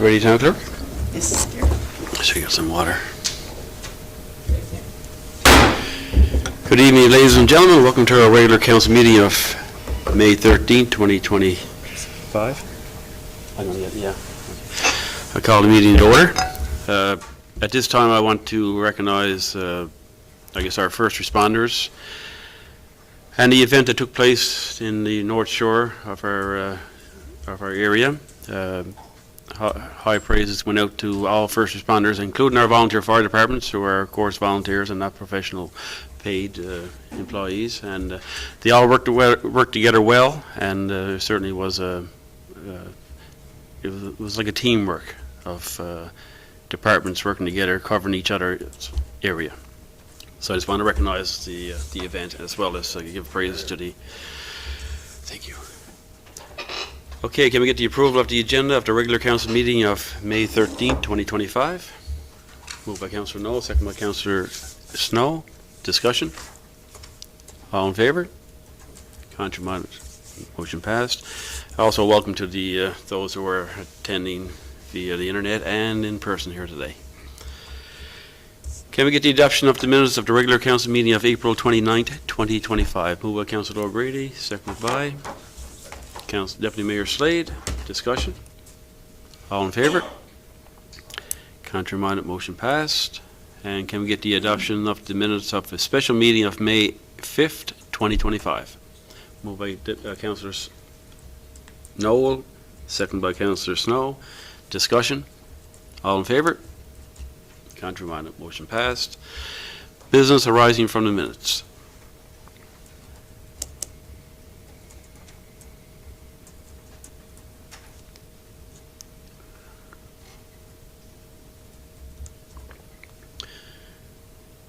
Ready, Town Clerk? Yes, dear. Should we get some water? Good evening, ladies and gentlemen. Welcome to our regular council meeting of May 13th, 2025. I call the meeting to order. At this time, I want to recognize, our first responders and the event that took place in the North Shore of our area. High praises went out to all first responders, including our volunteer fire departments, who are, of course, volunteers and not professional paid employees. And they all worked together well, and certainly was it was like a teamwork of departments working together, covering each other's area. So I just want to recognize the event, as well as give praise to the. Thank you. Okay, can we get the approval of the agenda of the regular council meeting of May 13th, 2025? Moved by Councillor Noel, second by Councillor Snow. Discussion? All in favor? Contrary, motion passed. Also, welcome to the those who are attending via the internet and in person here today. Can we get the adoption of the minutes of the regular council meeting of April 29th, 2025? Moved by Councillor O'Grady, seconded by Deputy Mayor Slade. Discussion? All in favor? Contrary-minded, motion passed. And can we get the adoption of the minutes of a special meeting of May 5th, 2025? Moved by Councillor Noel, seconded by Councillor Snow. Discussion? All in favor? Contrary-minded, motion passed. Business arising from the minutes.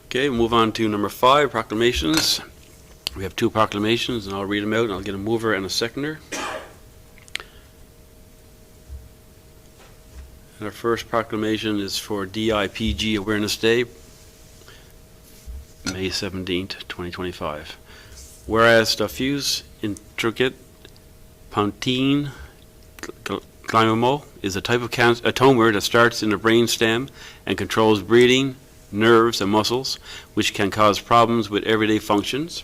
Okay, we'll move on to number 5, proclamations. We have 2 proclamations, and I'll read them out, and I'll get a mover and a seconder. And our first proclamation is for DIPG Awareness Day, May 17th, 2025. Whereas diffuse intricate pontine glioma is a type of a tumor that starts in the brain stem and controls breathing, nerves, and muscles, which can cause problems with everyday functions.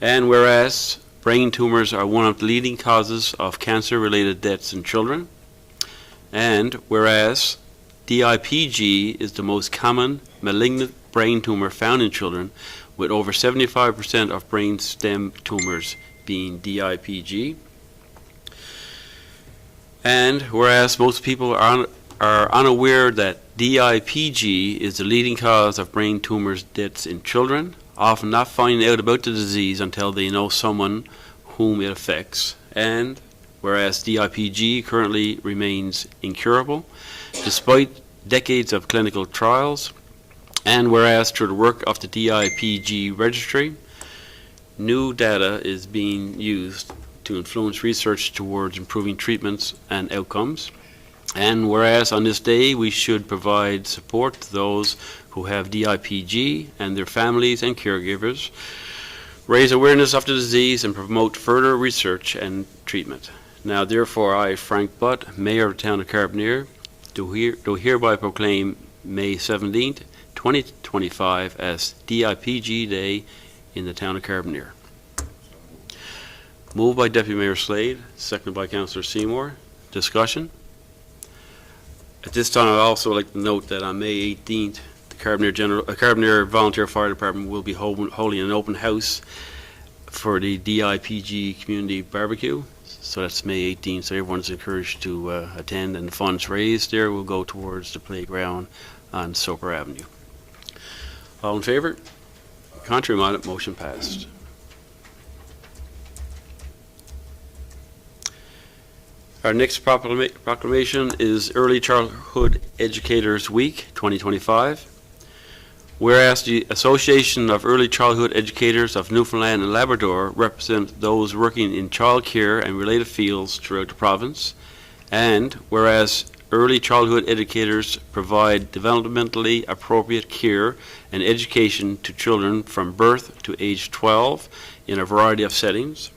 And whereas brain tumors are one of the leading causes of cancer-related deaths in children. And whereas DIPG is the most common malignant brain tumor found in children, with over 75% of brain stem tumors being DIPG. And whereas most people are unaware that DIPG is the leading cause of brain tumors deaths in children, often not finding out about the disease until they know someone whom it affects. And whereas DIPG currently remains incurable despite decades of clinical trials, and whereas through the work of the DIPG registry, new data is being used to influence research towards improving treatments and outcomes. And whereas on this day we should provide support to those who have DIPG and their families and caregivers, raise awareness of the disease, and promote further research and treatment. Now therefore I, Frank Butt, Mayor of the Town of Carbonear, do hereby proclaim May 17th, 2025 as DIPG Day in the Town of Carbonear. Moved by Deputy Mayor Slade, seconded by Councillor Seymour. Discussion? At this time, I'd also like to note that on May 18th, the Carbonear Volunteer Fire Department will be holding an open house for the DIPG Community Barbecue. So that's May 18th, so everyone's encouraged to attend, and the funds raised there will go towards the playground on Soper Avenue. All in favor? Contrary-minded, motion passed. Our next proclamation is Early Childhood Educators Week 2025. Whereas the Association of Early Childhood Educators of Newfoundland and Labrador represent those working in child care and related fields throughout the province, and whereas early childhood educators provide developmentally appropriate care and education to children from birth to age 12 in a variety of settings,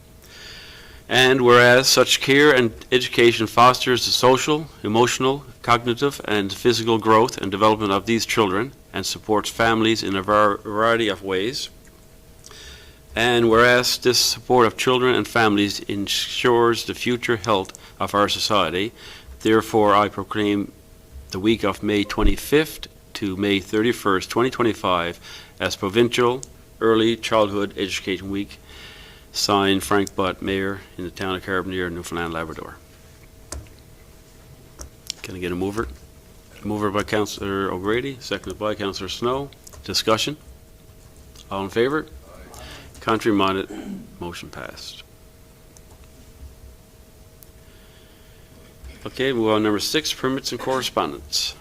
and whereas such care and education fosters the social, emotional, cognitive and physical growth and development of these children and supports families in a variety of ways. And whereas this support of children and families ensures the future health of our society, therefore I proclaim the week of May 25th to May 31st, 2025 as Provincial Early Childhood Education Week. Signed, Frank Butt, Mayor in the town of Carbonear, Newfoundland, Labrador. Can I get a mover? Mover by Councillor O'Grady, seconded by Councillor Snow. Discussion? All in favour? Contrary minded, motion passed. Okay, move on. Number 6, permits and correspondence.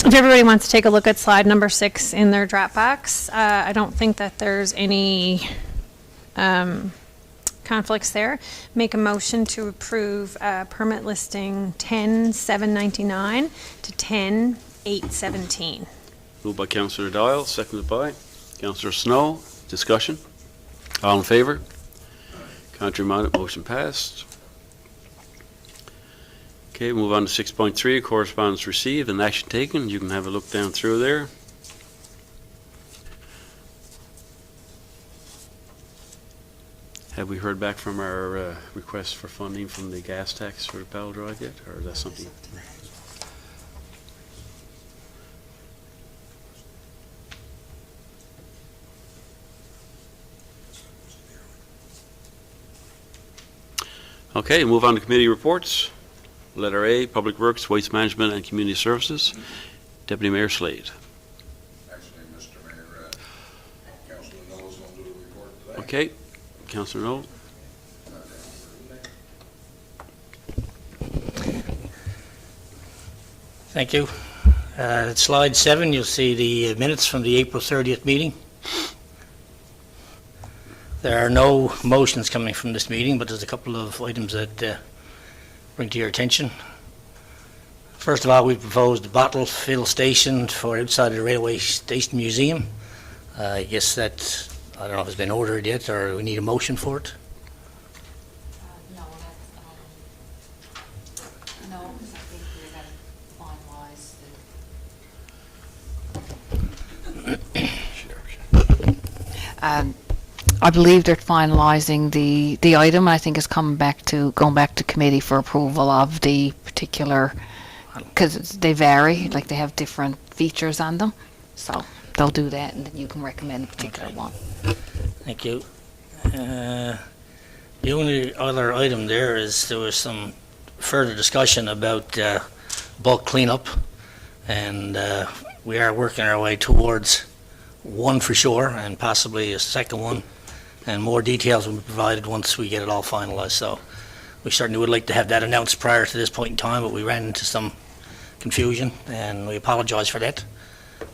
If everybody wants to take a look at slide number 6 in their Dropbox, I don't think that there's any conflicts there. Make a motion to approve permit listing 10-799 to 10-817. Moved by Councillor Dial, seconded by Councillor Snow. Discussion? All in favour? Contrary minded, motion passed. Okay, move on to 6.3, correspondence received and action taken. You can have a look down through there. Have we heard back from our request for funding from the gas tax for the Powell Drive yet, or is that something? Okay, move on to committee reports. Letter A, Public Works, Waste Management and Community Services. Deputy Mayor Slade. Actually, Mr. Mayor, Councilor Knowles will do the report today. Okay, Councillor Knowles. Thank you. At slide 7, you'll see the minutes from the April 30th meeting. There are no motions coming from this meeting, but there's a couple of items that bring to your attention. First of all, we proposed a bottle fill station for outside of the Railway Station Museum. I guess that, I don't know if it's been ordered yet, or we need a motion for it. No, because I think we're going to finalise I believe they're finalising the item. I think it's going back to committee for approval of the particular, because they vary, like they have different features on them. So they'll do that, and then you can recommend a particular one. Thank you. The only other item there is there was some further discussion about bulk cleanup, and we are working our way towards one for sure, and possibly a second one, and more details will be provided once we get it all finalized. So we certainly would like to have that announced prior to this point in time, but we ran into some confusion, and we apologize for that,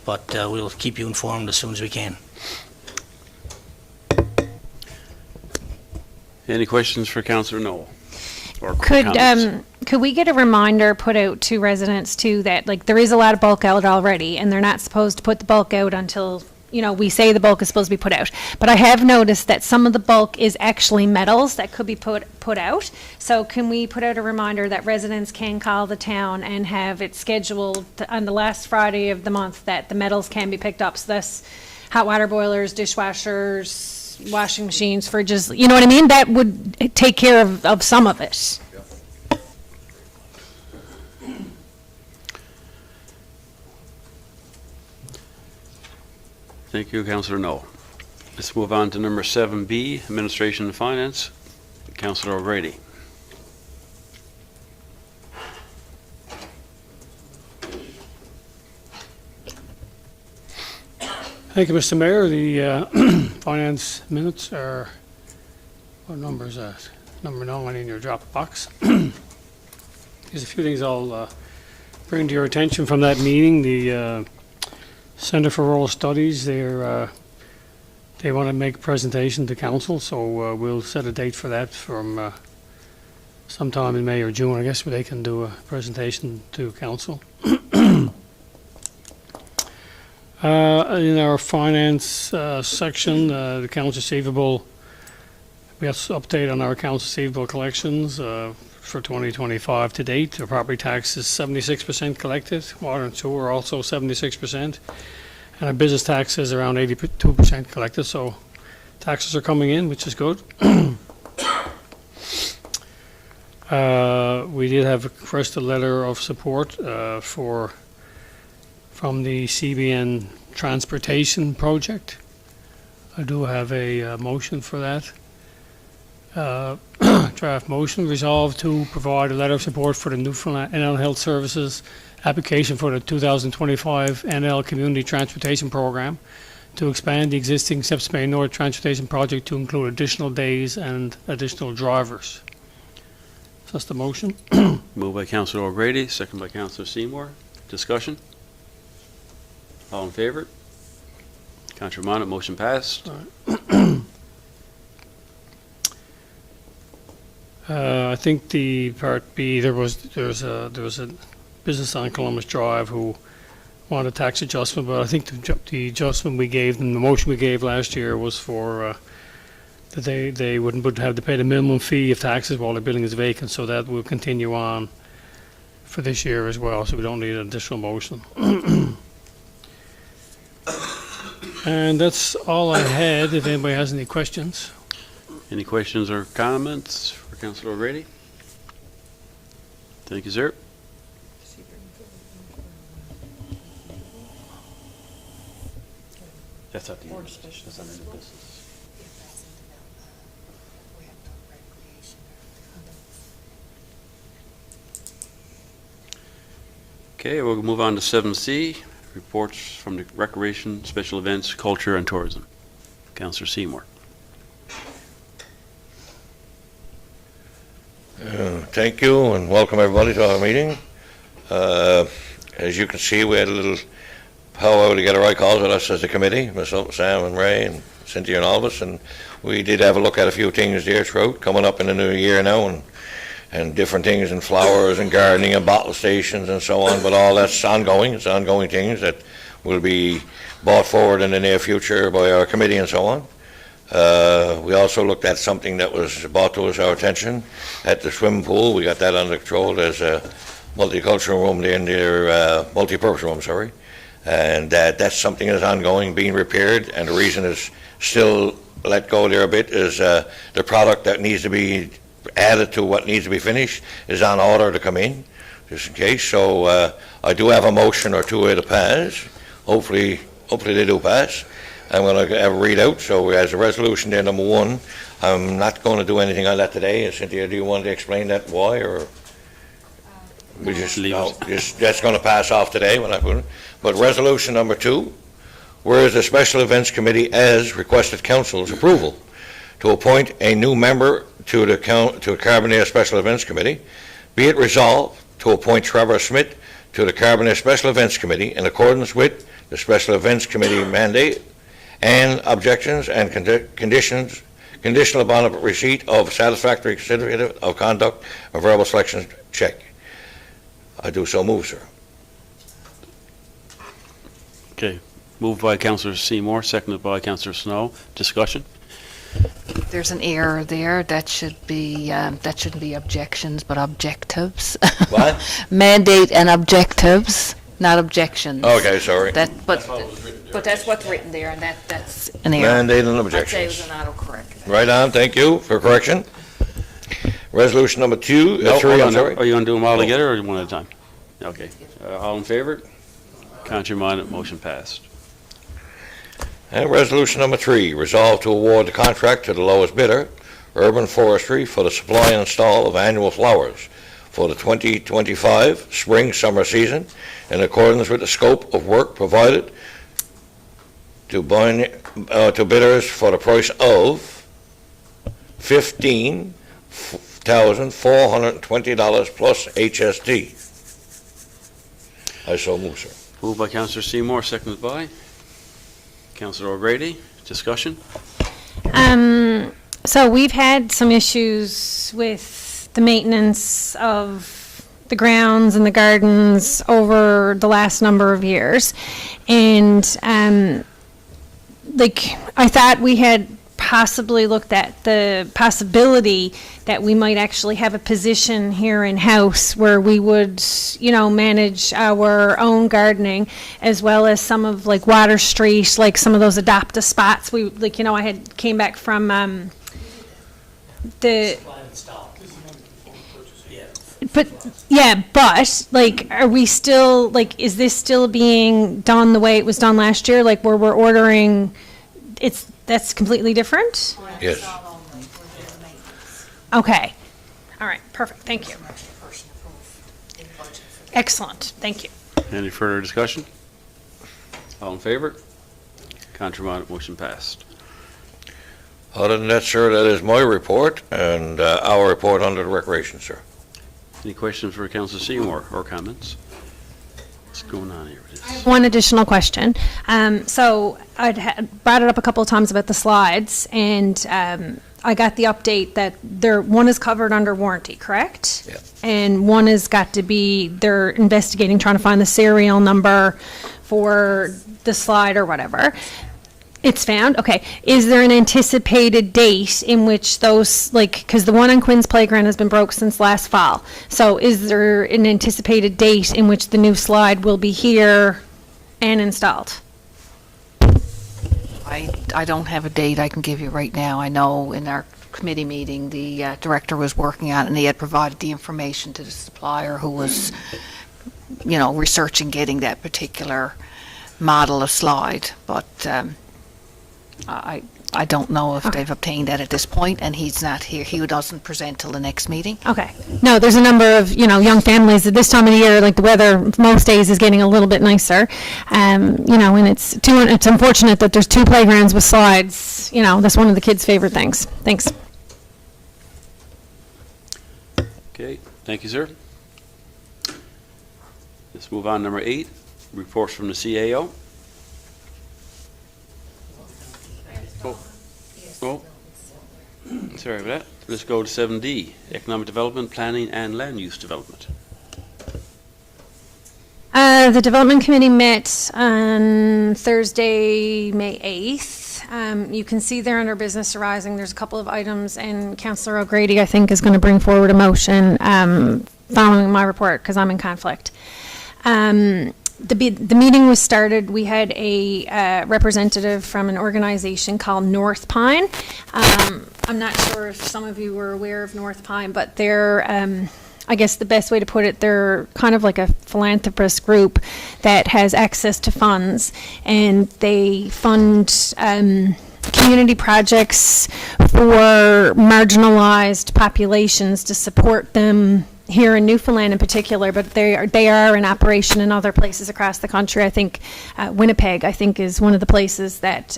but we'll keep you informed as soon as we can. Any questions for Councillor Knoll? Or Could comments? could we get a reminder put out to residents too that like there is a lot of bulk out already, and they're not supposed to put the bulk out until, you know, we say the bulk is supposed to be put out. But I have noticed that some of the bulk is actually metals that could be put out. So can we put out a reminder that residents can call the town and have it scheduled on the last Friday of the month that the metals can be picked up? So that's hot water boilers, dishwashers, washing machines, fridges, you know what I mean? That would take care of some of it. Thank you, Councillor Knoll. Let's move on to number 7B, Administration and Finance. Councillor O'Grady. Thank you, Mr. Mayor. The finance minutes are, what number is that? Number 9 in your Dropbox. There's a few things I'll bring to your attention from that meeting. The Center for Rural Studies, they want to make a presentation to council, so we'll set a date for that from sometime in May or June, I guess, where they can do a presentation to council. In our finance section, the accounts receivable, we have to update on our accounts receivable collections. for 2025 to date. The property tax is 76% collected, water and sewer also 76%, and our business tax is around 82% collected, so taxes are coming in, which is good. We did have first a letter of support from the CBN Transportation Project. I do have a motion for that. Draft motion, resolved to provide a letter of support for the Newfoundland NL Health Services application for the 2025 NL Community Transportation Program to expand the existing Steps Bay North Transportation Project to include additional days and additional drivers. So that's the motion. Moved by Councillor O'Grady, second by Councillor Seymour. Discussion? All in favor? Councillor Monaghan, motion passed. I think the part B, there was a business on Columbus Drive who wanted a tax adjustment, but I think the adjustment we gave them, the motion we gave last year was for that they wouldn't have to pay the minimum fee of taxes while the building is vacant, so that will continue on for this year as well, so we don't need an additional motion. And that's all I had, if anybody has any questions. Any questions or comments for Councillor O'Grady? Thank you, sir. That's at the end. That's under the business. Okay, we'll move on to 7C, reports from the Recreation, Special Events, Culture, and Tourism. Councillor Seymour. Thank you, and welcome everybody to our meeting. As you can see, we had a little powwow together, I called with us as a committee, myself, Sam and Ray and Cynthia and all of us, and we did have a look at a few things there throughout, coming up in the new year now, and different things in flowers and gardening and bottle stations and so on, but all that's ongoing. It's ongoing things that will be brought forward in the near future by our committee and so on. We also looked at something that was brought to us our attention at the swimming pool. We got that under control. There's a multicultural room there in there, multi-purpose room, sorry. And that's something that's ongoing, being repaired, and the reason is still let go there a bit is the product that needs to be added to what needs to be finished is on order to come in, just in case. So I do have a motion or two to pass. Hopefully they do pass. I'm going to have a readout. So as a resolution there, number one, I'm not going to do anything on that today. Cynthia, do you want to explain that why, or we just leave it? That's going to pass off today when I put it. But resolution number two, whereas the Special Events Committee has requested Council's approval to appoint a new member to the Carbonear Special Events Committee, be it resolved to appoint Trevor Smith to the Carbonear Special Events Committee in accordance with the Special Events Committee mandate and objections and conditions, conditional upon the receipt of satisfactory certificate of conduct and verbal selection check. I do so move, sir. Okay, moved by Councillor Seymour, seconded by Councillor Snow. Discussion? There's an error there. That shouldn't be objections, but objectives. What? Mandate and objectives, not objections. Okay, sorry. But that's what's written there, and that's an error. Mandate and I'd say it was objections. an autocorrect. Right on, thank you for correction. Resolution number two, No, three, hold I'm on. sorry. Are you going to do them all together or one at a time? Okay. All in favor? Councillor Monaghan, motion passed. And resolution number three, resolve to award the contract to the lowest bidder, Urban Forestry, for the supply and install of annual flowers for the 2025 spring-summer season in accordance with the scope of work provided to bidders for the price of $15,420 plus HST. I so move, sir. Moved by Councillor Seymour, seconded by Councillor O'Grady. Discussion? So we've had some issues with the maintenance of the grounds and the gardens over the last number of years. And, I thought we had possibly looked at the possibility that we might actually have a position here in-house where we would, manage our own gardening, as well as some of like Water Street, like some of those adopt-a spots. I had came back from but like, are we still, like, is this still being done the way it was done last year? Like, where we're ordering, that's completely different? Yes. Okay. All right, perfect, thank you. Excellent, thank you. Any further discussion? All in favor? Contrary motion passed. Other than that, sir, that is my report and our report under the recreation, sir. Any questions for Councillor Seymour or comments? What's going on here with this? One additional question. So I'd brought it up a couple of times about the slides, and I got the update that one is covered under warranty, correct? Yeah. And one has got to be, they're investigating, trying to find the serial number for the slide or whatever. It's found? Okay. Is there an anticipated date in which those, because the one on Quinn's Playground has been broke since last fall. So is there an anticipated date in which the new slide will be here and installed? I don't have a date I can give you right now. I know in our committee meeting, the director was working on it, and he had provided the information to the supplier who was, researching getting that particular model of slide. But I don't know if they've obtained that at this point, and he's not here. He doesn't present till the next meeting. Okay. No, there's a number of, young families at this time of the year, like the weather most days is getting a little bit nicer. And it's unfortunate that there's two playgrounds with slides. That's one of the kids' favorite things. Thanks. Okay, thank you, sir. Let's move on. Number 8, reports from the CAO. Oh, sorry about that. Let's go to 7D, Economic Development, Planning and Land Use Development. The Development Committee met on Thursday, May 8th. You can see there under business arising, there's a couple of items, and Councillor O'Grady, I think, is going to bring forward a motion following my report because I'm in conflict. The meeting was started. We had a representative from an organization called North Pine. I'm not sure if some of you were aware of North Pine, but they're, I guess the best way to put it, they're kind of like a philanthropist group that has access to funds, and they fund community projects for marginalized populations to support them here in Newfoundland in particular, but they are in operation in other places across the country. I think Winnipeg, is one of the places that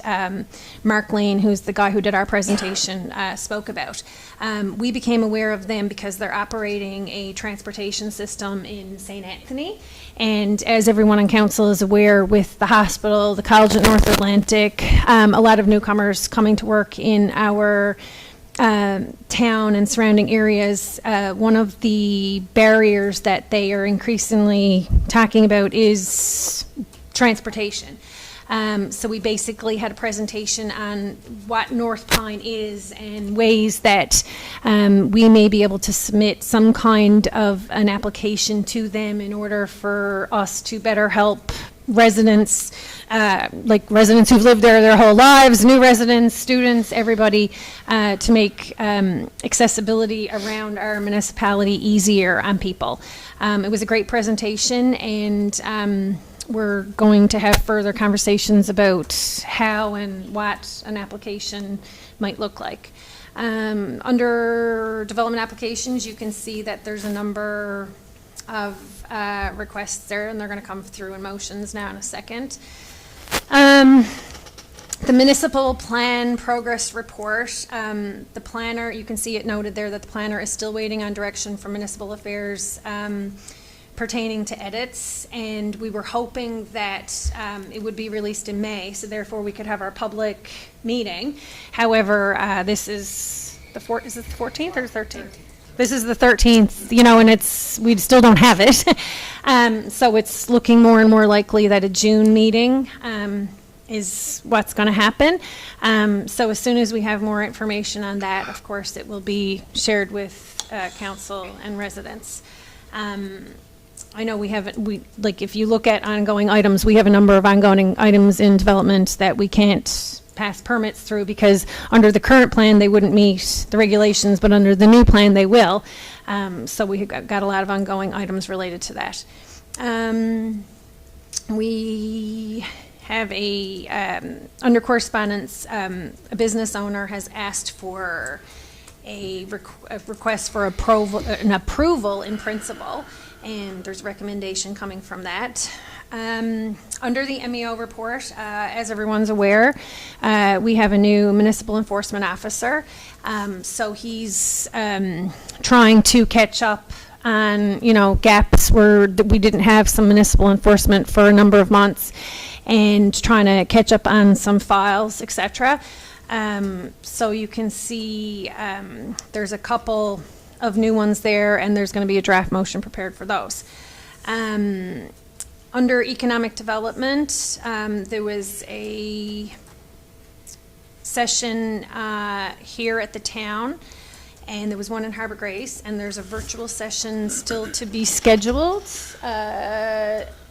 Mark Lane, who's the guy who did our presentation, spoke about. We became aware of them because they're operating a transportation system in St. Anthony. And as everyone on council is aware, with the hospital, the College at North Atlantic, a lot of newcomers coming to work in our town and surrounding areas, one of the barriers that they are increasingly talking about is transportation. So we basically had a presentation on what North Pine is and ways that we may be able to submit some kind of an application to them in order for us to better help residents, like residents who've lived there their whole lives, new residents, students, everybody, to make accessibility around our municipality easier on people. It was a great presentation, and we're going to have further conversations about how and what an application might look like. Under development applications, you can see that there's a number of requests there, and they're going to come through in motions now in a second. The municipal plan progress report, the planner, you can see it noted there that the planner is still waiting on direction from municipal affairs pertaining to edits, and we were hoping that it would be released in May, so therefore we could have our public meeting. However, this is the 14th or 13th? This is the 13th, and we still don't have it. So it's looking more and more likely that a June meeting is what's going to happen. So as soon as we have more information on that, of course, it will be shared with council and residents. I know if you look at ongoing items, we have a number of ongoing items in development that we can't pass permits through because under the current plan, they wouldn't meet the regulations, but under the new plan, they will. So we have got a lot of ongoing items related to that. We have under correspondence, a business owner has asked for a request for an approval in principle, and there's recommendation coming from that. Under the MEO report, as everyone's aware, we have a new municipal enforcement officer. So he's trying to catch up on, gaps where we didn't have some municipal enforcement for a number of months, and trying to catch up on some files, etc. So you can see there's a couple of new ones there, and there's going to be a draft motion prepared for those. Under economic development, there was a session here at the town, and there was one in Harbor Grace, and there's a virtual session still to be scheduled.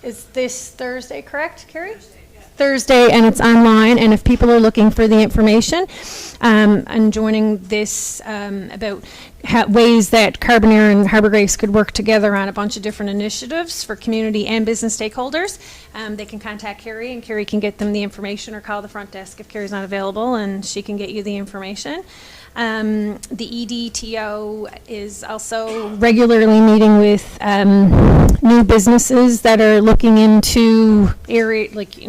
Is this Thursday, correct, Carrie? Thursday, and it's online, and if people are looking for the information, I'm joining this about ways that Carbonear and Harbor Grace could work together on a bunch of different initiatives for community and business stakeholders. They can contact Carrie, and Carrie can get them the information, or call the front desk if Carrie's not available, and she can get you the information. The EDTO is also regularly meeting with new businesses that are looking into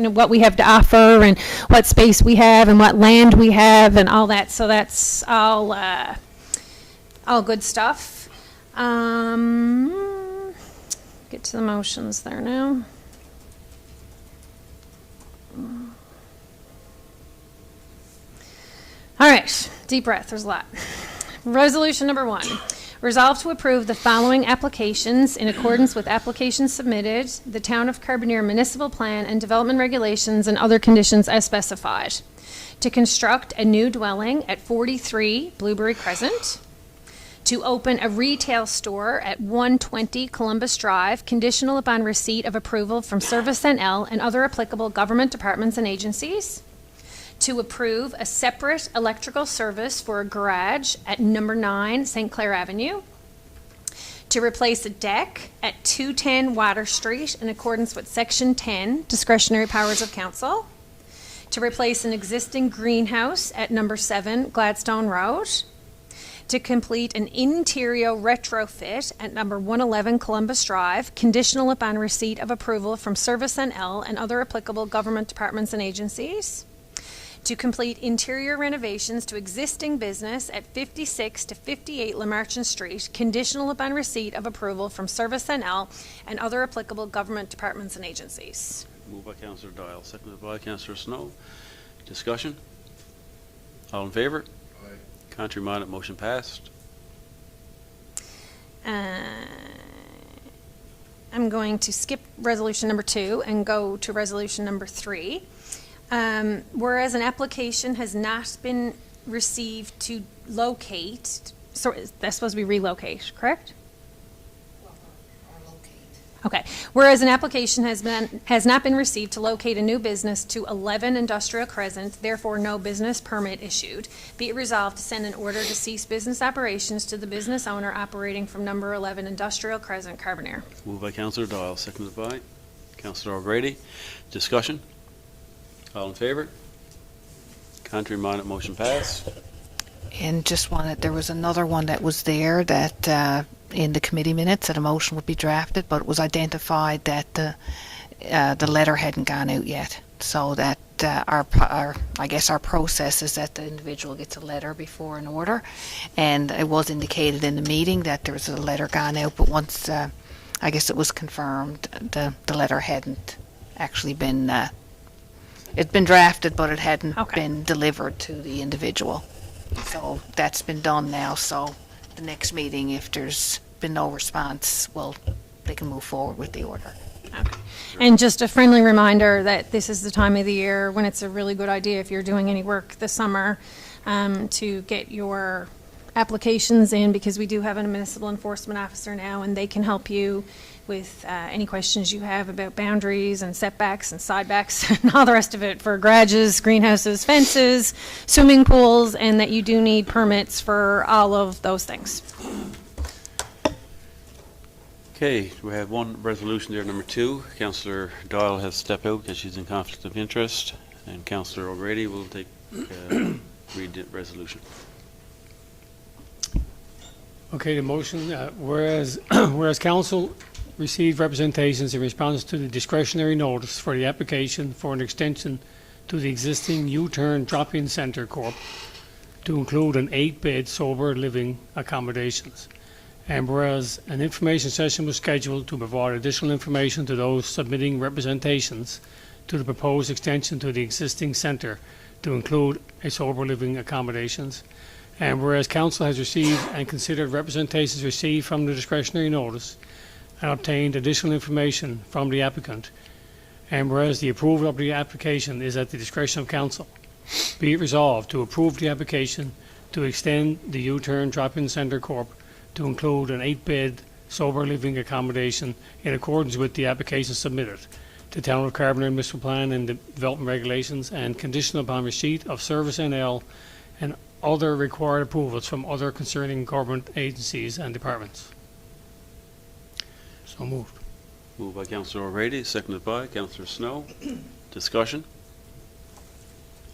what we have to offer, and what space we have, and what land we have, and all that. So that's all good stuff. Get to the motions there now. All right, deep breath, there's a lot. Resolution number 1. Resolve to approve the following applications in accordance with applications submitted, the Town of Carbonear Municipal Plan and Development Regulations, and other conditions as specified. To construct a new dwelling at 43 Blueberry Crescent. To open a retail store at 120 Columbus Drive, conditional upon receipt of approval from Service NL and other applicable government departments and agencies. To approve a separate electrical service for a garage at number 9 St. Clair Avenue. To replace a deck at 210 Water Street in accordance with Section 10, discretionary powers of council. To replace an existing greenhouse at number 7 Gladstone Road. To complete an interior retrofit at number 111 Columbus Drive, conditional upon receipt of approval from Service NL and other applicable government departments and agencies. To complete interior renovations to existing business at 56 to 58 Lamarchand Street, conditional upon receipt of approval from Service NL and other applicable government departments and agencies. Moved by Councillor Doyle, seconded by Councillor Snow. Discussion? All in favour? Aye. Contrary minded, motion passed. I'm going to skip resolution number 2 and go to resolution number 3. Whereas an application has not been received to locate, so that's supposed to be relocate, correct? Okay. Whereas an application has not been received to locate a new business to 11 Industrial Crescent, therefore no business permit issued, be it resolved to send an order to cease business operations to the business owner operating from number 11 Industrial Crescent, Carbonear. Moved by Councillor Doyle, seconded by Councillor O'Grady. Discussion? All in favour? Contrary minded, motion passed. And just wanted, there was another one that was there that in the committee minutes that a motion would be drafted, but it was identified that the letter hadn't gone out yet. So that our process is that the individual gets a letter before an order, and it was indicated in the meeting that there was a letter gone out, but once I guess it was confirmed, the letter hadn't actually been it'd been drafted, but it hadn't been delivered to the individual. So that's been done now, so the next meeting, if there's been no response, well, they can move forward with the order. Okay. And just a friendly reminder that this is the time of the year when it's a really good idea, if you're doing any work this summer, to get your applications in, because we do have a municipal enforcement officer now, and they can help you with any questions you have about boundaries and setbacks and sidebacks and all the rest of it for garages, greenhouses, fences, swimming pools, and that you do need permits for all of those things. Okay, we have one resolution there, number 2. Councillor Doyle has stepped out because she's in conflict of interest, and Councillor O'Grady will read the resolution. Okay, the motion, whereas council received representations in response to the discretionary notice for the application for an extension to the existing U-turn drop-in centre corp to include an 8-bed sober living accommodations. And whereas an information session was scheduled to provide additional information to those submitting representations to the proposed extension to the existing centre to include a sober living accommodations. And whereas council has received and considered representations received from the discretionary notice and obtained additional information from the applicant. And whereas the approval of the application is at the discretion of council, be it resolved to approve the application to extend the U-turn drop-in centre corp to include an 8-bed sober living accommodation in accordance with the application submitted to Town of Carbonear Municipal Plan and Development Regulations, and conditional upon receipt of Service NL and other required approvals from other concerning government agencies and departments. So moved. Moved by Councillor O'Grady, seconded by Councillor Snow. Discussion?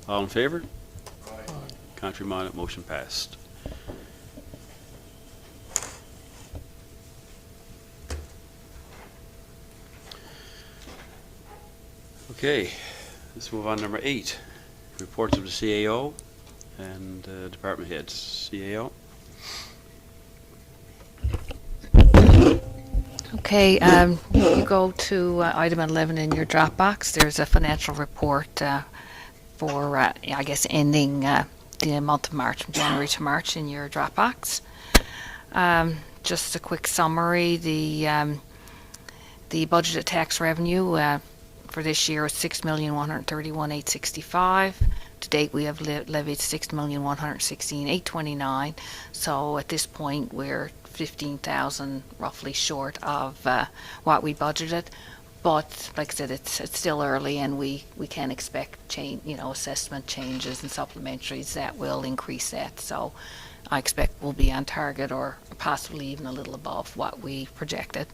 All in favour? Contrary minded, motion passed. Okay, let's move on to number 8. Reports of the CAO and department heads. CAO. Okay, you go to item 11 in your Dropbox. There's a financial report for, I guess, ending the month of March, from January to March, in your Dropbox. Just a quick summary: the budgeted tax revenue for this year is $6,131,865. To date, we have levied $6,116,829. So at this point, we're 15,000 roughly short of what we budgeted. But like I said, it's still early, and we can expect assessment changes and supplementaries that will increase that. So I expect we'll be on target, or possibly even a little above what we projected.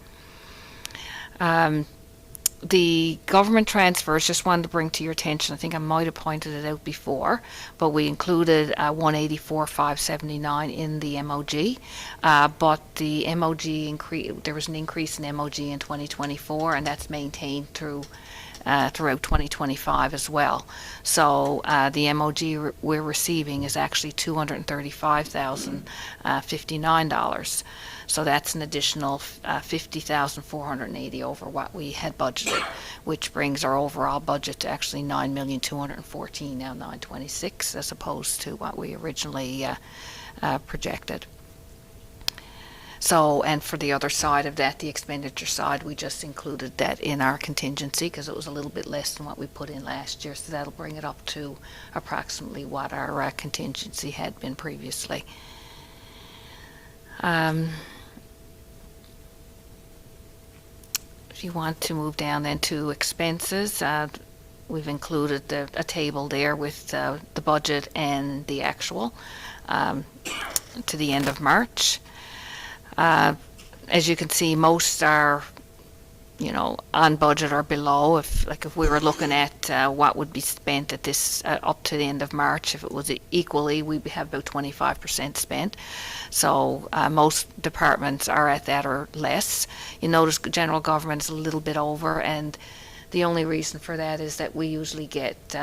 The government transfers, just wanted to bring to your attention, I think I might have pointed it out before, but we included 184,579 in the MOG, but the MOG there was an increase in MOG in 2024, and that's maintained throughout 2025 as well. So the MOG we're receiving is actually $235,059. So that's an additional $50,480 over what we had budgeted, which brings our overall budget to actually $9,214,000, now $926,000, as opposed to what we originally projected. So, and for the other side of that, the expenditure side, we just included that in our contingency because it was a little bit less than what we put in last year. So that'll bring it up to approximately what our contingency had been previously. If you want to move down then to expenses, we've included a table there with the budget and the actual to the end of March. As you can see, most are, on budget or below. If we were looking at what would be spent at this up to the end of March, if it was equally, we'd have about 25% spent. So most departments are at that or less. You notice general government is a little bit over, and the only reason for that is that we usually get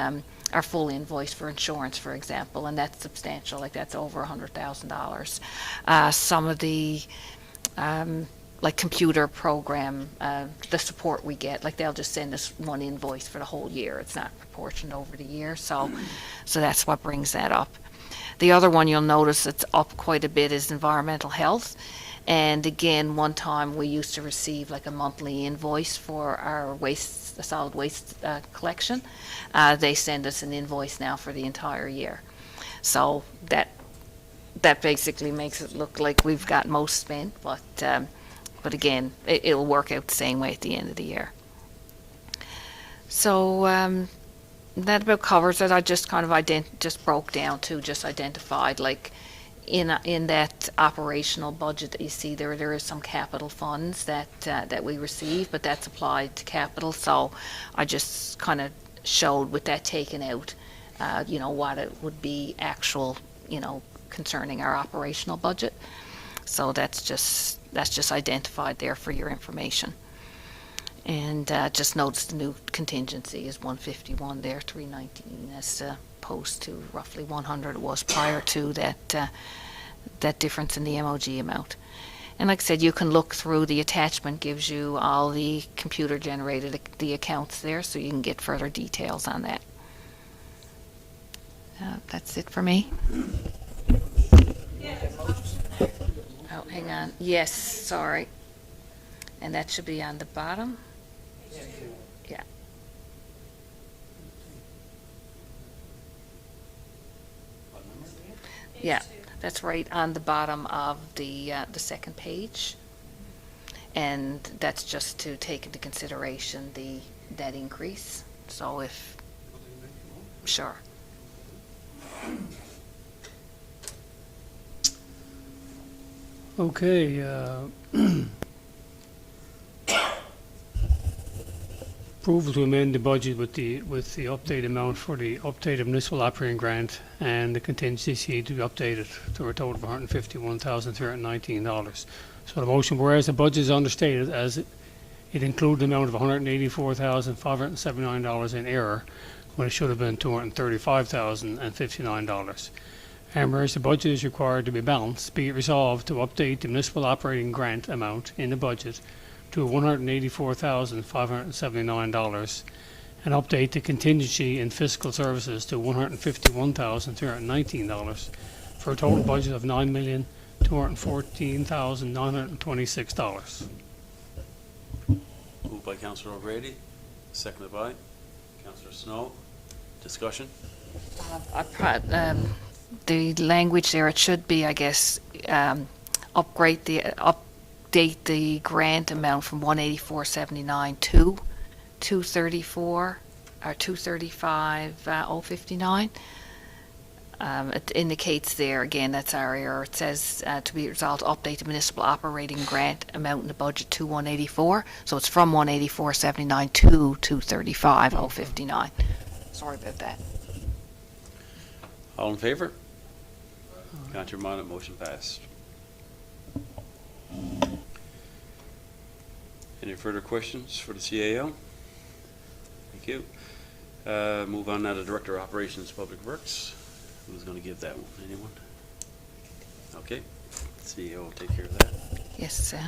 our full invoice for insurance, for example, and that's substantial. Like that's over $100,000. Some of the like computer program, the support we get, like they'll just send us one invoice for the whole year. It's not proportioned over the year, so that's what brings that up. The other one you'll notice it's up quite a bit is environmental health, And again, one time we used to receive like a monthly invoice for our waste, the solid waste collection. They send us an invoice now for the entire year. So that basically makes it look like we've got most spent, but again, it'll work out the same way at the end of the year. So that about covers it. I just kind of just broke down to just identified like in that operational budget that you see there is some capital funds that we receive, but that's applied to capital. So I just kind of showed with that taken out, what it would be actual, concerning our operational budget. So that's just identified there for your information. And just notice the new contingency is 151 there, 319 as opposed to roughly 100 it was prior to that difference in the MOG amount. And like I said, you can look through the attachment, gives you all the computer generated the accounts there, so you can get further details on that. That's it for me. Oh, hang on. Yes, sorry. And that should be on the bottom. Yeah. Yeah, that's right on the bottom of the second page. And that's just to take into consideration that increase. So if, sure. Okay, approval to amend the budget with the updated amount for the updated municipal operating grant and the contingency to be updated to a total of $151,319. So the motion, whereas the budget is understated as it included the amount of $184,579 in error when it should have been $235,059. And whereas the budget is required to be balanced, be it resolved to update the municipal operating grant amount in the budget to $184,579 and update the contingency in fiscal services to $151,319 for a total budget of $9,214,926. Moved by Councillor O'Grady, seconded by Councillor Snow. Discussion? The language there, it should be, I guess, update the grant amount from 184.79 to 234 or 235,059. It indicates there again that's our error. It says to be resolved, update the municipal operating grant amount in the budget to 184. So it's from 184.79 to 235,059. Sorry about that. All in favour? Councillor Monaghan, motion passed. Any further questions for the CAO? Thank you. Move on now to Director of Operations Public Works. Who's going to give that one? Anyone? Okay. CEO will take care of that. Yes, Mr. Mayor, I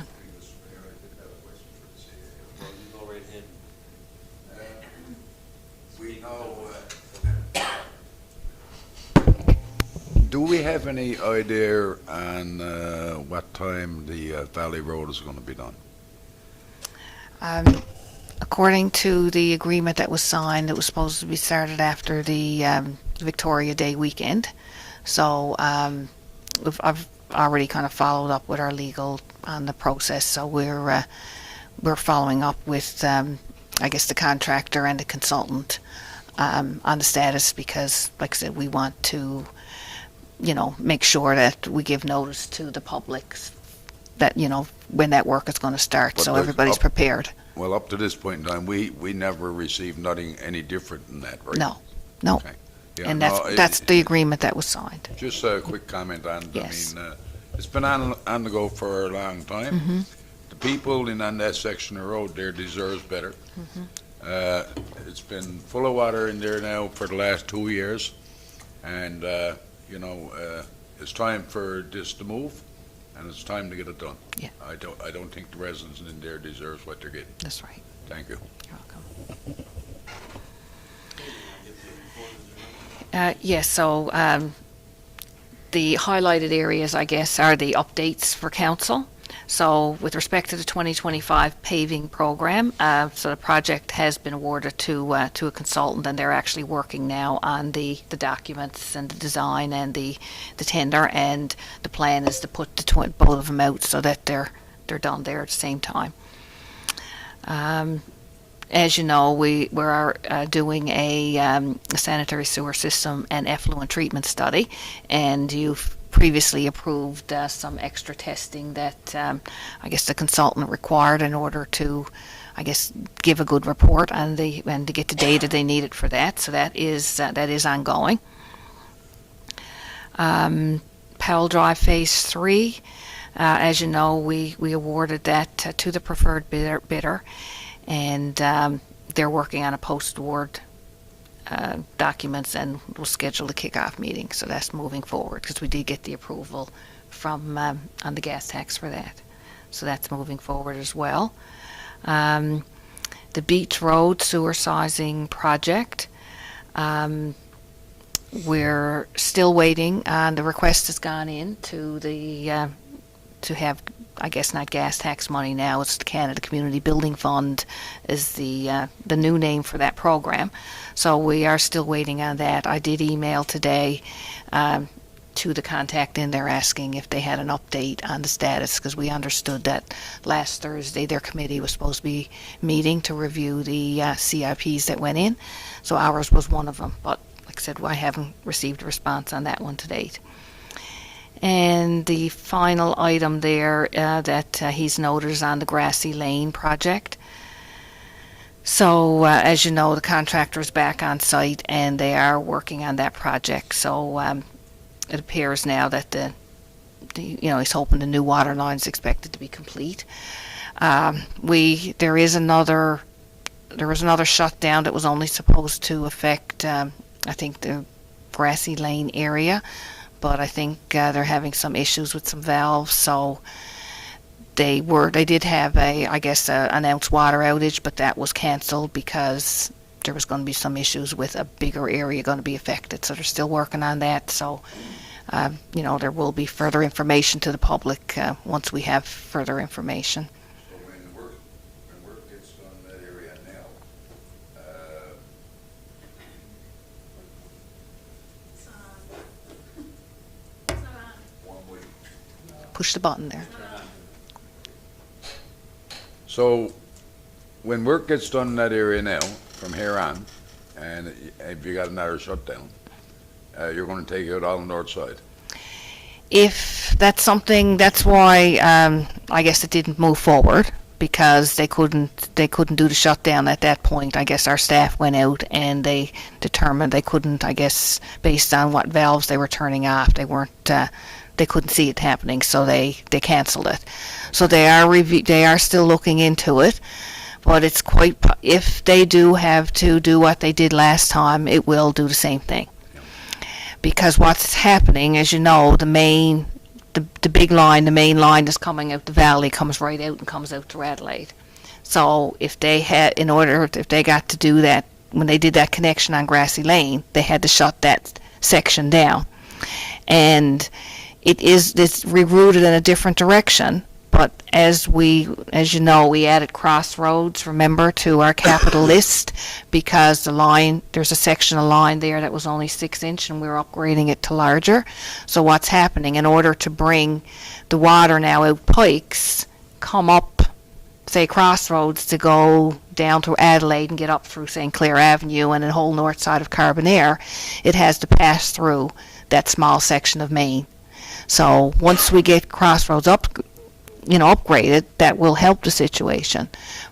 did have a question for the CAO. Well, you go right ahead. We know, do we have any idea on what time the Valley Road is going to be done? According to the agreement that was signed, it was supposed to be started after the Victoria Day weekend. So I've already kind of followed up with our legal on the process. So we're following up with, I guess, the contractor and the consultant on the status because, like I said, we want to, make sure that we give notice to the public that, when that work is going to start, But so everybody's prepared. Well, up to this point in time, we never received nothing any different than that, right? No. Okay. Yeah, And no, that's the agreement that was signed. Just a quick comment on it. Yes. I mean, it's been on the go for a long time. Mm-hmm. The people on that section of road there deserves better. Mm-hmm. It's been full of water in there now for the last 2 years, and it's time for this to move, and it's time to get it done. Yeah. I don't think the residents in there deserves what they're getting. That's right. Thank you. You're welcome. Yes, so the highlighted areas, I guess, are the updates for council. So with respect to the 2025 paving program, so the project has been awarded to a consultant, and they're actually working now on the documents and the design and the tender, and the plan is to put both of them out so that they're done there at the same time. As you know, we're doing a sanitary sewer system and effluent treatment study, and you've previously approved some extra testing that I guess the consultant required in order to, I guess, give a good report and to get the data they needed for that. So that is ongoing. Powell Drive Phase 3, as you know, we awarded that to the preferred bidder, and they're working on a post-award documents, and we'll schedule the kickoff meeting. So that's moving forward because we did get the approval from on the gas tax for that. So that's moving forward as well. The Beach Road sewer sizing project, we're still waiting. The request has gone in to the to have, I guess, not gas tax money now, it's the Canada Community Building Fund is the new name for that program. So we are still waiting on that. I did email today to the contact in there asking if they had an update on the status, because we understood that last Thursday their committee was supposed to be meeting to review the CIPs that went in. So ours was one of them, but like I said, I haven't received a response on that one to date. And the final item there that he's noted is on the Grassy Lane project. So as you know, the contractor is back on site and they are working on that project. So it appears now that he's hoping the new water line is expected to be complete. There was another shutdown that was only supposed to affect I think the Grassy Lane area, but I think they're having some issues with some valves, so they did have announced water outage, but that was canceled because there was going to be some issues with a bigger area going to be affected. So they're still working on that. So there will be further information to the public once we have further information. So when work gets done in that area now, one week. Push the button there. So when work gets done in that area now, from here on, and if you got another shutdown, you're going to take out all the north side. If that's something, that's why I guess it didn't move forward, because they couldn't do the shutdown at that point. I guess our staff went out and they determined they couldn't, I guess, based on what valves they were turning off, they couldn't see it happening, so they canceled it. So they are still looking into it, but it's if they do have to do what they did last time, it will do the same thing. Because what's happening, as you know, the main line that's coming out the valley comes right out and comes out to Adelaide. So if they got to do that, when they did that connection on Grassy Lane, they had to shut that section down. And it's rerouted in a different direction. But as you know, we added Crossroads, remember, to our capital list, because there's a section of line there that was only 6-inch and we're upgrading it to larger. So what's happening, in order to bring the water now out Pikes, come up, say, Crossroads to go down to Adelaide and get up through St. Clair Avenue and the whole north side of Carbonear, it has to pass through that small section of Main. So once we get Crossroads upgraded, that will help the situation.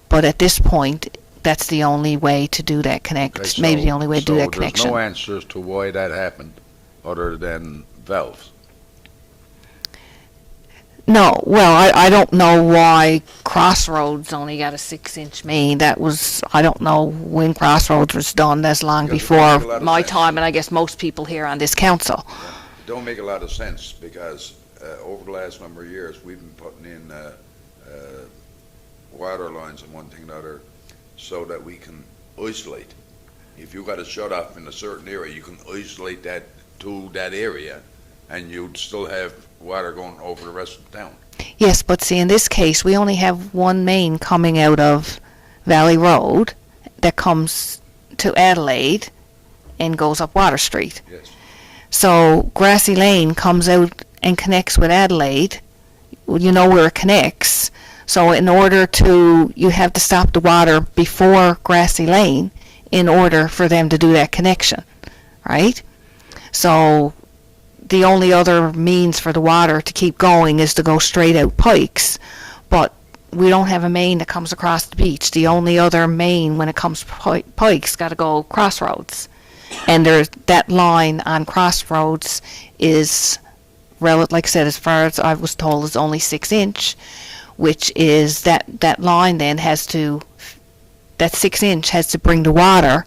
But at this point, that's the only way to do that connection. Maybe the only way to do that connection. There's no answers to why that happened other than valves. No, well, I don't know why Crossroads only got a 6-inch main. I don't know when Crossroads was done. That's long before my time, and I guess most people here on this council. Yeah. It don't make a lot of sense, because over the last number of years, we've been putting in water lines and one thing or another so that we can isolate. If you got a shut off in a certain area, you can isolate that to that area, and you'd still have water going over the rest of the town. Yes, but see, in this case, we only have one main coming out of Valley Road that comes to Adelaide and goes up Water Street. Yes. So Grassy Lane comes out and connects with Adelaide. Well, you know where it connects. So in order to, you have to stop the water before Grassy Lane in order for them to do that connection, right? So the only other means for the water to keep going is to go straight out Pikes, but we don't have a main that comes across the beach. The only other main when it comes to Pikes got to go Crossroads. And there's that line on Crossroads is, like I said, as far as I was told, is only 6-inch, which is that line then has to, that 6-inch has to bring the water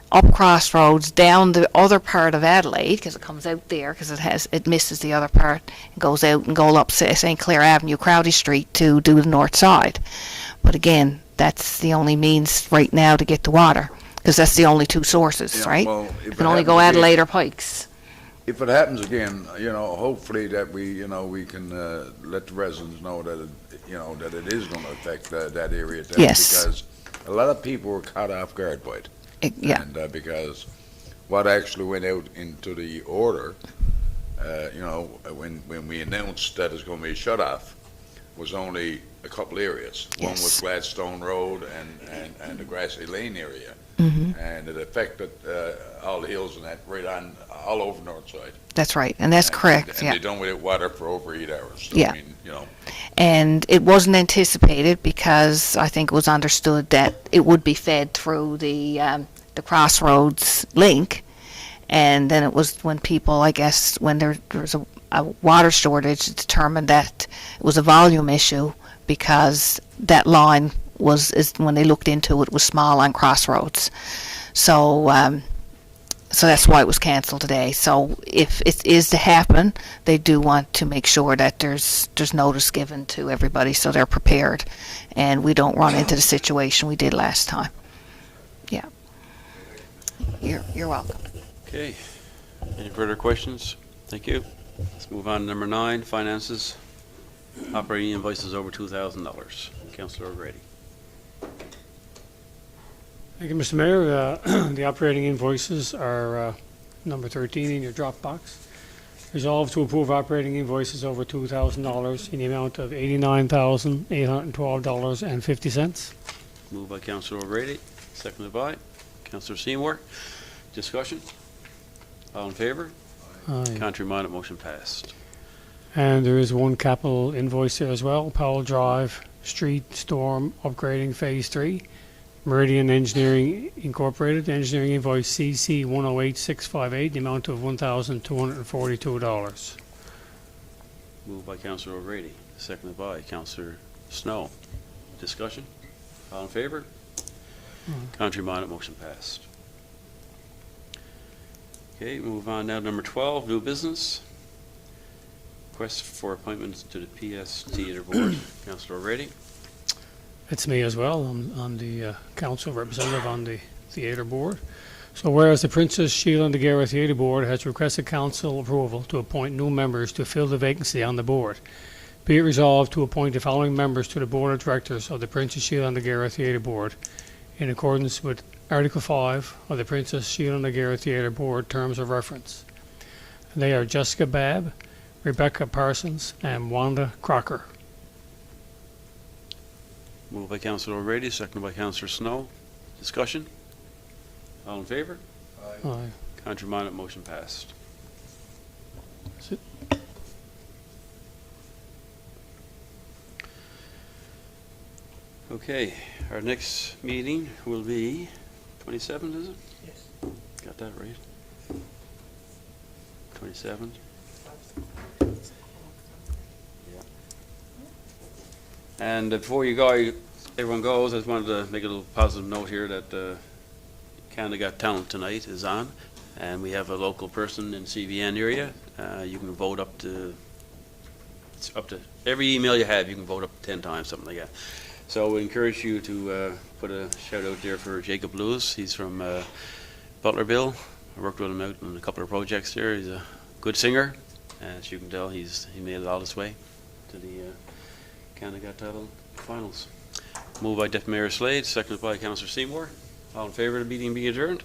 up Crossroads, down the other part of Adelaide, because it comes out there, because it misses the other part, and goes out and go up St. Clair Avenue, Crowdy Street to do the north side. But again, that's the only means right now to get the water, because that's the only two sources, Yeah, right? well, if You it can only go happens again- Adelaide or Pikes. If it happens again, hopefully that we can let the residents know that that it is going to affect that area. Then, Yes. Because a lot of people were caught off guard by it. Yeah, And because what actually went out into the order, when we announced that it's going to be shut off, was only a couple areas. One was Yes. Gladstone Road and the Grassy Lane area. Mm-hmm. And it affected all the hills and that right on all over north side. that's right, and that's correct, And yeah. they done without water for over 8 hours. So, Yeah. I mean, And it wasn't anticipated because I think it was understood that it would be fed through the Crossroads link. And then it was when people, I guess, when there was a water shortage, determined that it was a volume issue because that line when they looked into it, was small on Crossroads. So that's why it was canceled today. So if it is to happen, they do want to make sure that there's notice given to everybody so they're prepared and we don't run into the situation we did last time. Yeah. You're welcome. Okay. Any further questions? Thank you. Let's move on to number 9, finances. Operating invoices over $2,000. Councillor O'Grady. Thank you, Mr. Mayor. The operating invoices are number 13 in your Dropbox. Resolved to approve operating invoices over $2,000 in the amount of $89,812.50. Moved by Councillor O'Grady, seconded by Councillor Seymour. Discussion? All in favor? Aye. Contrary minded, motion passed. And there is one capital invoice there as well, Powell Drive Street Storm Upgrading Phase 3. Meridian Engineering Incorporated, engineering invoice CC 108658, the amount of $1,242. Moved by Councillor O'Grady, seconded by Councillor Snow. Discussion? All in favor? Contrary minded, motion passed. Okay, move on now to number 12, new business. Request for appointments to the PS Theatre Board. Councillor O'Grady. It's me as well. I'm the council representative on the theatre board. So whereas the Princess Sheila Noguera Theatre Board has requested council approval to appoint new members to fill the vacancy on the board, be it resolved to appoint the following members to the board of directors of the Princess Sheila Noguera Theatre Board in accordance with Article 5 of the Princess Sheila Noguera Theatre Board Terms of Reference. They are Jessica Babb, Rebecca Parsons, and Wanda Crocker. Moved by Councillor O'Grady, seconded by Councillor Snow. Discussion? All in favor? Aye. Contrary minded, motion passed. That's it. Okay, our next meeting will be 27th, is it? Yes. Got that right? 27th? And before everyone goes, I just wanted to make a little positive note here that Canada Got Talent tonight is on, and we have a local person in CVN area. You can vote up to every email you have, you can vote up to 10 times, something like that. So we encourage you to put a shout out there for Jacob Lewis. He's from Butlerville. I worked with him out on a couple of projects there. He's a good singer. As you can tell, he made it all this way to the Canada Got Talent finals. Moved by Deputy Mayor Slade, seconded by Councillor Seymour. All in favour of the meeting being adjourned?